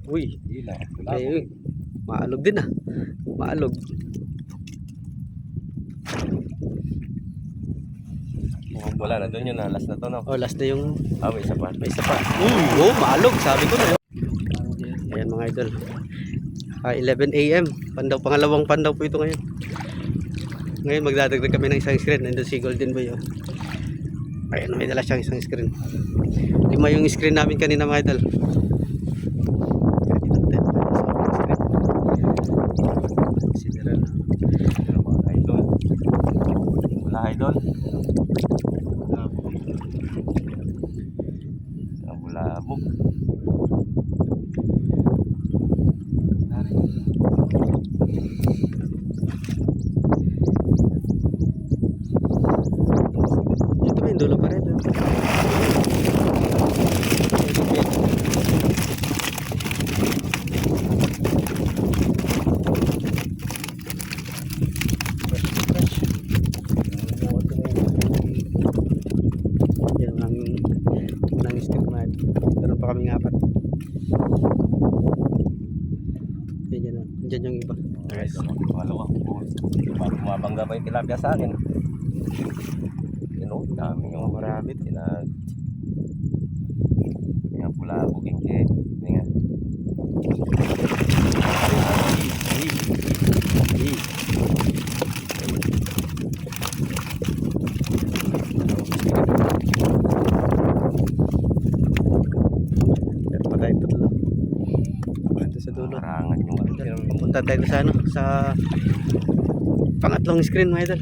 Uy, Yun na. ayun. Maalog din ah. Maalog. Mukhang wala na doon yun na. Last na to, no? Oh, last na yung May isa pa. may isa pa. Oh, maalog. Sabi ko na yun. Ayan mga idol. 11 AM. Pangalawang pandaw po ito ngayon. Ngayon magdadagdag kami ng isang screen. Nandun si Golden Boy. Oh. Ayan, may dala siyang isang screen. 5 yung screen namin kanina mga idol. Sideral. Mga idol. Wala idol. Bulabog. Ito may dulo pa rin. Yan ang unang stick na ito. Meron pa kaming 4. Yan, andyan yung iba. Alright, pangalawa. Bumabangga pa yung tilapia sa akin. Yun o, dami yung marami. Yung bulabog yung kaya. Nga. Meron pa tayong 3. Ito sa dulo. Marangan yung Punta tayo sa ano, sa pangatlong screen mga idol.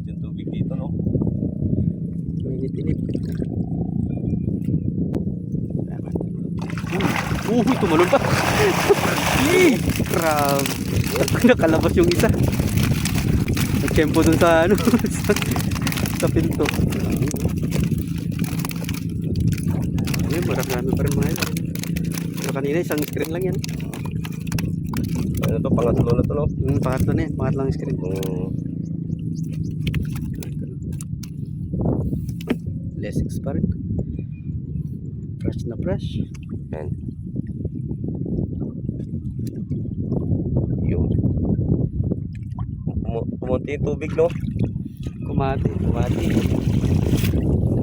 yung tubig dito, no? Minit-init. Tumalon pa. Grabe. Nakalabas yung isa. Nagtempo dun sa ano, sa pinto. Ayun, marami pa rin mga idol. Pero kanina isang screen lang yan. Ano to, pangatlo na to, no? Pangatlo na yan, pangatlong screen. Blessings pa rin. Fresh na fresh. Yan. Yun. Pumunti yung tubig, no? Kumati.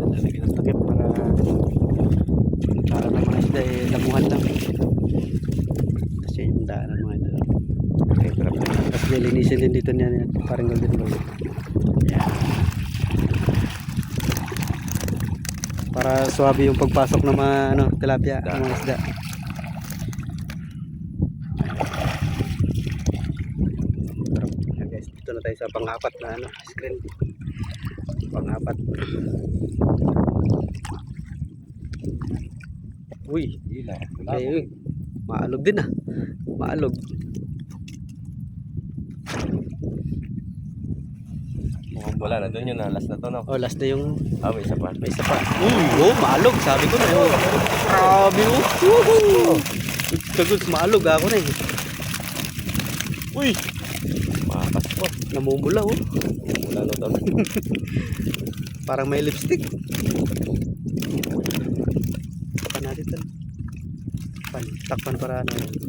Lalagyan ng takip para ng mga isda lamuhan lang. Kasi yung daanan mga ito. Tapos nilinisin din dito niya parang Golden Boy. Yeah. Para suwabe yung pagpasok ng mga tilapia, ng mga isda. Yan guys, dito na tayo sa pang-apat na screen. Pang-apat. Uy, ayun. Maalog din ah. Maalog. Mukhang wala na doon yun na. Last na to, no? Oh, last na yung May isa pa. may isa pa. Oh, maalog. Sabi ko na yun. Grabe oh. Woohoo! Kaguds, maalog ako na eh. Uy! Makas po. Namumula oh. Wala na to. Parang may lipstick. Takpan natin ito. Takpan para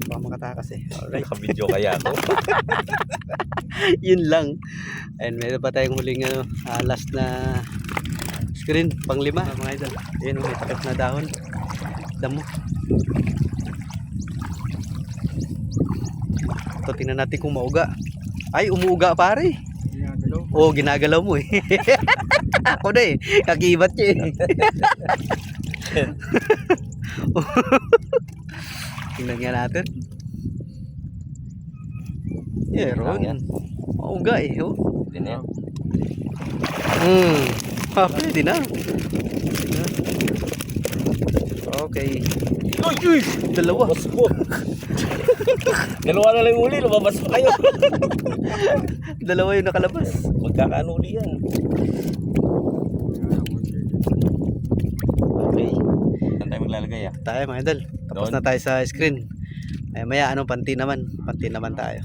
baka makatakas eh. Alright. Naka-video kaya ako. Yun lang. And meron pa tayong huling last na screen, pang-5 mga idol. Ayun, may takip na dahon. Damo. Ito, tingnan natin kung mauga. Ay, umuuga pare. Oo, ginagalaw mo eh. Ako na eh. Kakibat niya eh. Tingnan nga natin. Yeah, Ron. Yan. Mauga eh. Oh. Hindi na yan. Pwede na. Okay. Uy! Dalawa. Lumabas po. Dalawa na lang uli. Lumabas pa kayo. Dalawa yung nakalabas. Magkakaano uli yan. Okay. Saan tayo maglalagay ah? Tayo mga idol. Tapos Doon. na tayo sa screen. Ay maya panti naman. Panti naman tayo.